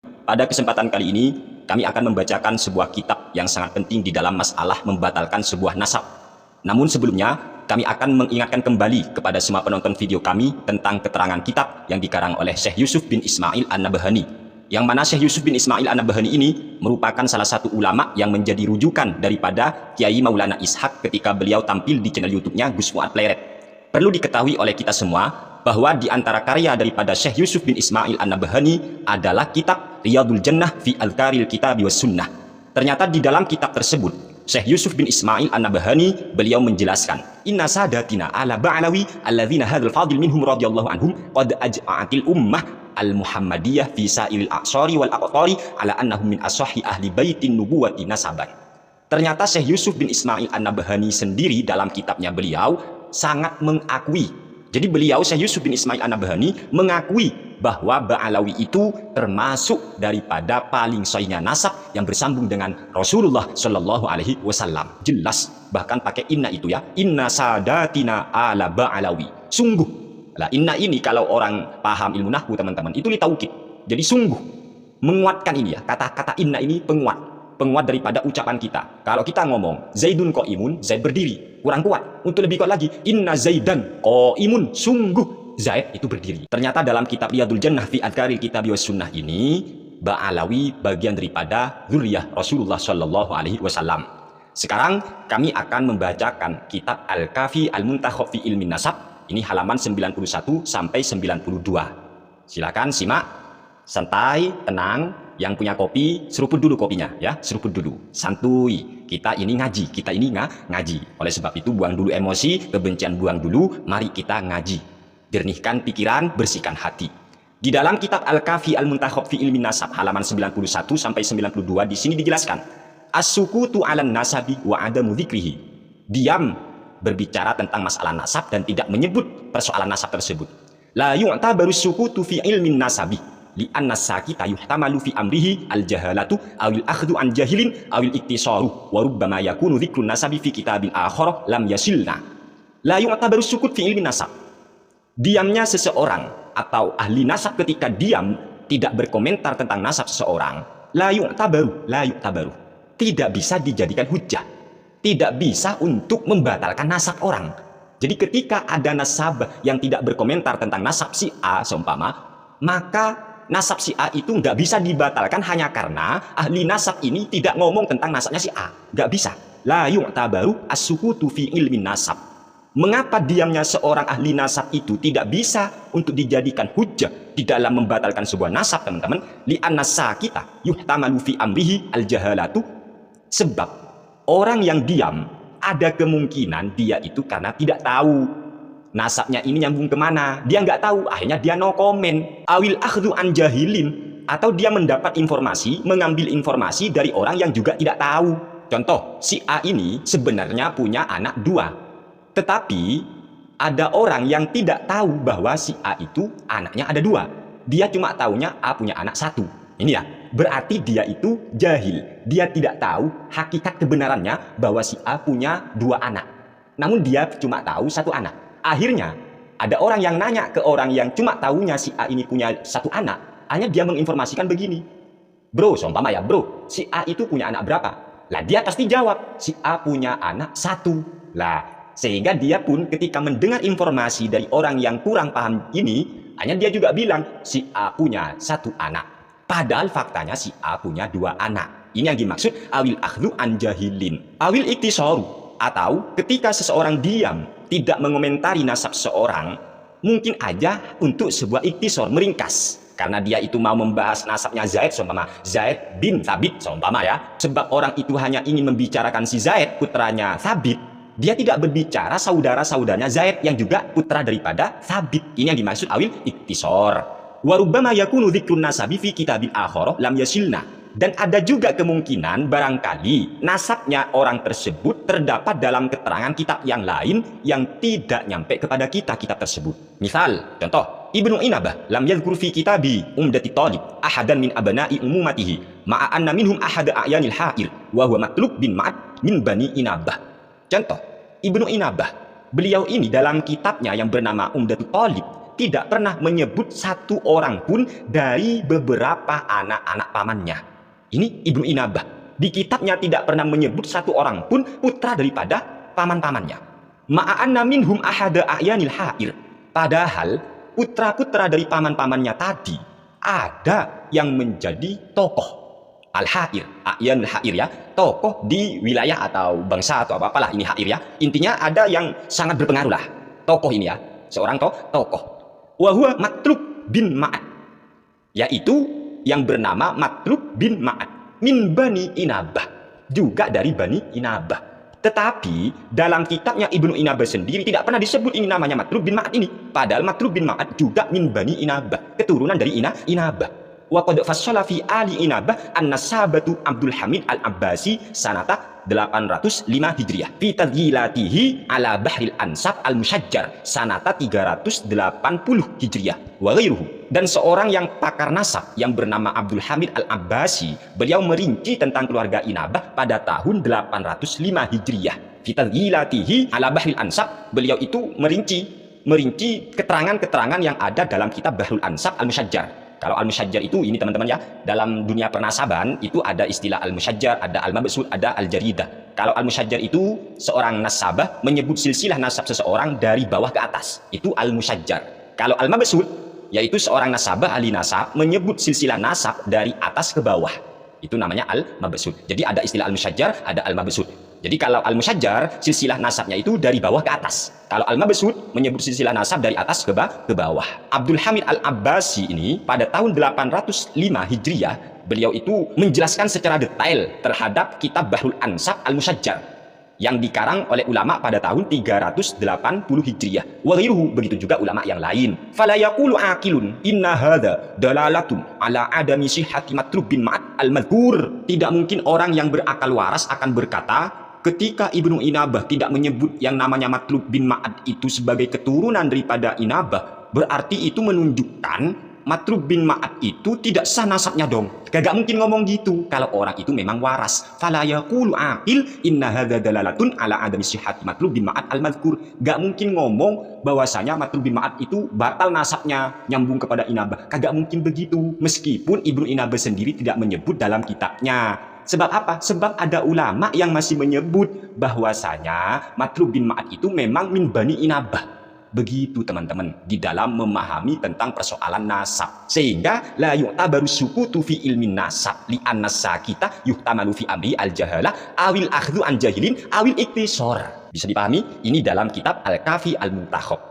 Pada kesempatan kali ini, kami akan membacakan sebuah kitab yang sangat penting di dalam masalah membatalkan sebuah nasab. Namun sebelumnya, kami akan mengingatkan kembali kepada semua penonton video kami tentang keterangan kitab yang dikarang oleh Syekh Yusuf bin Ismail An-Nabhani. Yang mana Syekh Yusuf bin Ismail An-Nabhani ini merupakan salah satu ulama yang menjadi rujukan daripada Kiai Maulana Ishaq ketika beliau tampil di channel YouTube-nya Gus Fuad Pleret. Perlu diketahui oleh kita semua bahwa di antara karya daripada Syekh Yusuf bin Ismail An-Nabhani adalah kitab Riyadul Jannah fi Al-Karil Kitabi was Sunnah. Ternyata di dalam kitab tersebut, Syekh Yusuf bin Ismail An-Nabhani beliau menjelaskan, Inna sadatina ala ba'alawi alladzina hadal fadil minhum radiyallahu anhum qad aj'atil ummah al-Muhammadiyah fi sa'ilil a'sari wal aqtari ala annahum min ashahi ahli baitin nubuwati nasaban. Ternyata Syekh Yusuf bin Ismail An-Nabhani sendiri dalam kitabnya beliau sangat mengakui. Jadi beliau Syekh Yusuf bin Ismail An-Nabhani mengakui bahwa Ba'alawi itu termasuk daripada paling sahihnya nasab yang bersambung dengan Rasulullah Shallallahu Alaihi Wasallam. Jelas, bahkan pakai inna itu ya, inna sadatina ala Ba'alawi. Sungguh, lah inna ini kalau orang paham ilmu nahwu teman-teman itu litaukid. Jadi sungguh menguatkan ini ya, kata-kata inna ini penguat daripada ucapan kita. Kalau kita ngomong Zaidun qa'imun, Zaid berdiri, kurang kuat. Untuk lebih kuat lagi, inna Zaidan qa'imun, sungguh Zaid itu berdiri. Ternyata dalam kitab Riyadul Jannah fi Adkaril Kitabi was Sunnah ini, Ba'alawi bagian daripada zuriyah Rasulullah Shallallahu Alaihi Wasallam. Sekarang kami akan membacakan kitab Al-Kafi Al-Muntakhab fi Ilmin Nasab. Ini halaman 91 sampai 92. Silakan simak, santai, tenang. Yang punya kopi, seruput dulu kopinya ya, seruput dulu, santuy. Kita ini ngaji, kita ini ngaji. Oleh sebab itu buang dulu emosi, kebencian buang dulu, mari kita ngaji. Jernihkan pikiran, bersihkan hati. Di dalam kitab Al-Kafi Al-Muntakhab fi Ilmin Nasab halaman 91 sampai 92 di sini dijelaskan, as-sukutu 'alan nasabi wa 'adamu dzikrihi. Diam berbicara tentang masalah nasab dan tidak menyebut persoalan nasab tersebut. La yu'tabaru sukutu fi ilmin nasabi. Li'anna sakita yuhtamalu fi amrihi al-jahalatu awil akhdu an jahilin awil iktisaru wa rubbama yakunu dhikrun nasabi fi kitabin akhara lam yasilna. La yu'tabaru sukut fi ilmi nasab. Diamnya seseorang atau ahli nasab ketika diam tidak berkomentar tentang nasab seseorang, la yu'tabaru, tidak bisa dijadikan hujjah, tidak bisa untuk membatalkan nasab orang. Jadi ketika ada nasab yang tidak berkomentar tentang nasab si A seumpama, maka nasab si A itu nggak bisa dibatalkan hanya karena ahli nasab ini tidak ngomong tentang nasabnya si A. Nggak bisa. La yu'tabaru as-sukutu fi ilmin nasab. Mengapa diamnya seorang ahli nasab itu tidak bisa untuk dijadikan hujjah di dalam membatalkan sebuah nasab, teman-teman? Li'anna sakita yuhtamalu fi amrihi al-jahalatu. Sebab orang yang diam ada kemungkinan dia itu karena tidak tahu nasabnya ini nyambung kemana, dia nggak tahu, akhirnya dia no komen. Awil akhdu an jahilin, atau dia mendapat informasi, mengambil informasi dari orang yang juga tidak tahu. Contoh, si A ini sebenarnya punya anak 2, tetapi ada orang yang tidak tahu bahwa si A itu anaknya ada 2. Dia cuma taunya A punya anak 1. Ini ya, berarti dia itu jahil. Dia tidak tahu hakikat kebenarannya bahwa si A punya 2 anak. Namun dia cuma tahu 1 anak. Akhirnya ada orang yang nanya ke orang yang cuma tahunya si A ini punya 1 anak. Hanya dia menginformasikan begini, bro, seumpama ya, bro, si A itu punya anak berapa? Lah dia pasti jawab, si A punya anak 1. Lah sehingga dia pun ketika mendengar informasi dari orang yang kurang paham ini, hanya dia juga bilang si A punya 1 anak. Padahal faktanya si A punya 2 anak. Ini yang dimaksud awil akhlu an jahilin, awil iktisaru. Atau ketika seseorang diam tidak mengomentari nasab seorang, mungkin aja untuk sebuah iktisor, meringkas, karena dia itu mau membahas nasabnya Zaid, seumpama Zaid bin Thabit seumpama ya. Sebab orang itu hanya ingin membicarakan si Zaid putranya Thabit, dia tidak berbicara saudara-saudaranya Zaid yang juga putra daripada Thabit. Ini yang dimaksud awil iktisor. Wa rubbama yakunu dzikrun nasabi fi kitabil akhara lam yasilna. Dan ada juga kemungkinan barangkali nasabnya orang tersebut terdapat dalam keterangan kitab yang lain yang tidak nyampe kepada kita kitab tersebut. Misal, contoh, Ibnu Inabah lam yadhkur fi kitabi Umdati Talib ahadan min abna'i umumatihi ma'a anna minhum ahada a'yanil ha'ir wa huwa Matlub bin Ma'ad min Bani Inabah. Contoh, Ibnu Inabah, beliau ini dalam kitabnya yang bernama Umdatu Talib tidak pernah menyebut satu orang pun dari beberapa anak-anak pamannya. Ini Ibnu Inabah. Di kitabnya tidak pernah menyebut satu orang pun putra daripada paman-pamannya. Ma'anna minhum ahada a'yanil ha'ir. Padahal putra-putra dari paman-pamannya tadi ada yang menjadi tokoh. Al-Ha'ir, A'yanul Ha'ir ya, tokoh di wilayah atau bangsa atau apalah ini Ha'ir ya. Intinya ada yang sangat berpengaruh lah. Tokoh ini ya, seorang tokoh. Wa huwa Matlub bin Ma'ad, yaitu yang bernama Matlub bin Ma'ad min Bani Inabah, juga dari Bani Inabah. Tetapi dalam kitabnya Ibnu Inabah sendiri tidak pernah disebut ini namanya Matlub bin Ma'ad ini. Padahal Matlub bin Ma'ad juga min Bani Inabah, keturunan dari Inabah. Wa qad fassala fi ali Inabah an-nasabatu Abdul Hamid al-Abbasi sanata 805 Hijriah fi tadhilatihi ala Bahril Ansab al-Musyajjar sanata 380 Hijriah wa ghairuhu. Dan seorang yang pakar nasab yang bernama Abdul Hamid al-Abbasi, beliau merinci tentang keluarga Inabah pada tahun 805 Hijriah. Fi tadhilatihi ala Bahril Ansab, beliau itu merinci keterangan-keterangan yang ada dalam kitab Bahrul Ansab al-Musyajjar. Kalau al-musyajjar itu ini teman-teman ya, dalam dunia pernasaban itu ada istilah al-musyajjar, ada al-mabsul, ada al-jaridah. Kalau al-musyajjar itu seorang nasabah menyebut silsilah nasab seseorang dari bawah ke atas, itu al-musyajjar. Kalau al-mabsul yaitu seorang nasabah ahli nasab menyebut silsilah nasab dari atas ke bawah, itu namanya al-mabsul. Jadi ada istilah al-musyajjar, ada al-mabsul. Jadi kalau al-musyajjar silsilah nasabnya itu dari bawah ke atas. Kalau al-mabsud menyebut silsilah nasab dari atas ke bawah. Abdul Hamid al-Abbasi ini pada tahun 805 Hijriah, beliau itu menjelaskan secara detail terhadap kitab Bahrul Ansab al-Musyajjar yang dikarang oleh ulama pada tahun 380 Hijriah. Wa ghairuhu, begitu juga ulama yang lain. Fala yaqulu aqilun inna hadza dalalatun ala adami sihhati Matlub bin Ma'ad al-madhkur. Tidak mungkin orang yang berakal waras akan berkata, ketika Ibnu Inabah tidak menyebut yang namanya Matlub bin Ma'ad itu sebagai keturunan daripada Inabah, berarti itu menunjukkan Matlub bin Ma'ad itu tidak sah nasabnya dong. Gak mungkin ngomong gitu kalau orang itu memang waras. Fala yaqulu aqil inna hadza dalalatun ala adami sihhati Matlub bin Ma'ad al-madhkur. Gak mungkin ngomong bahwasanya Matlub bin Ma'ad itu batal nasabnya nyambung kepada Inabah. Kagak mungkin begitu. Meskipun Ibnu Inabah sendiri tidak menyebut dalam kitabnya. Sebab apa? Sebab ada ulama yang masih menyebut bahwasanya Matlub bin Ma'ad itu memang min Bani Inabah. Begitu teman-teman di dalam memahami tentang persoalan nasab. Sehingga la yu'tabaru sukutu fi ilmin nasab li an-nasakita yuhtamalu fi amri al-jahalah awil akhdhu an jahilin awil iktisor. Bisa dipahami? Ini dalam kitab Al-Kafi Al-Muntakhab.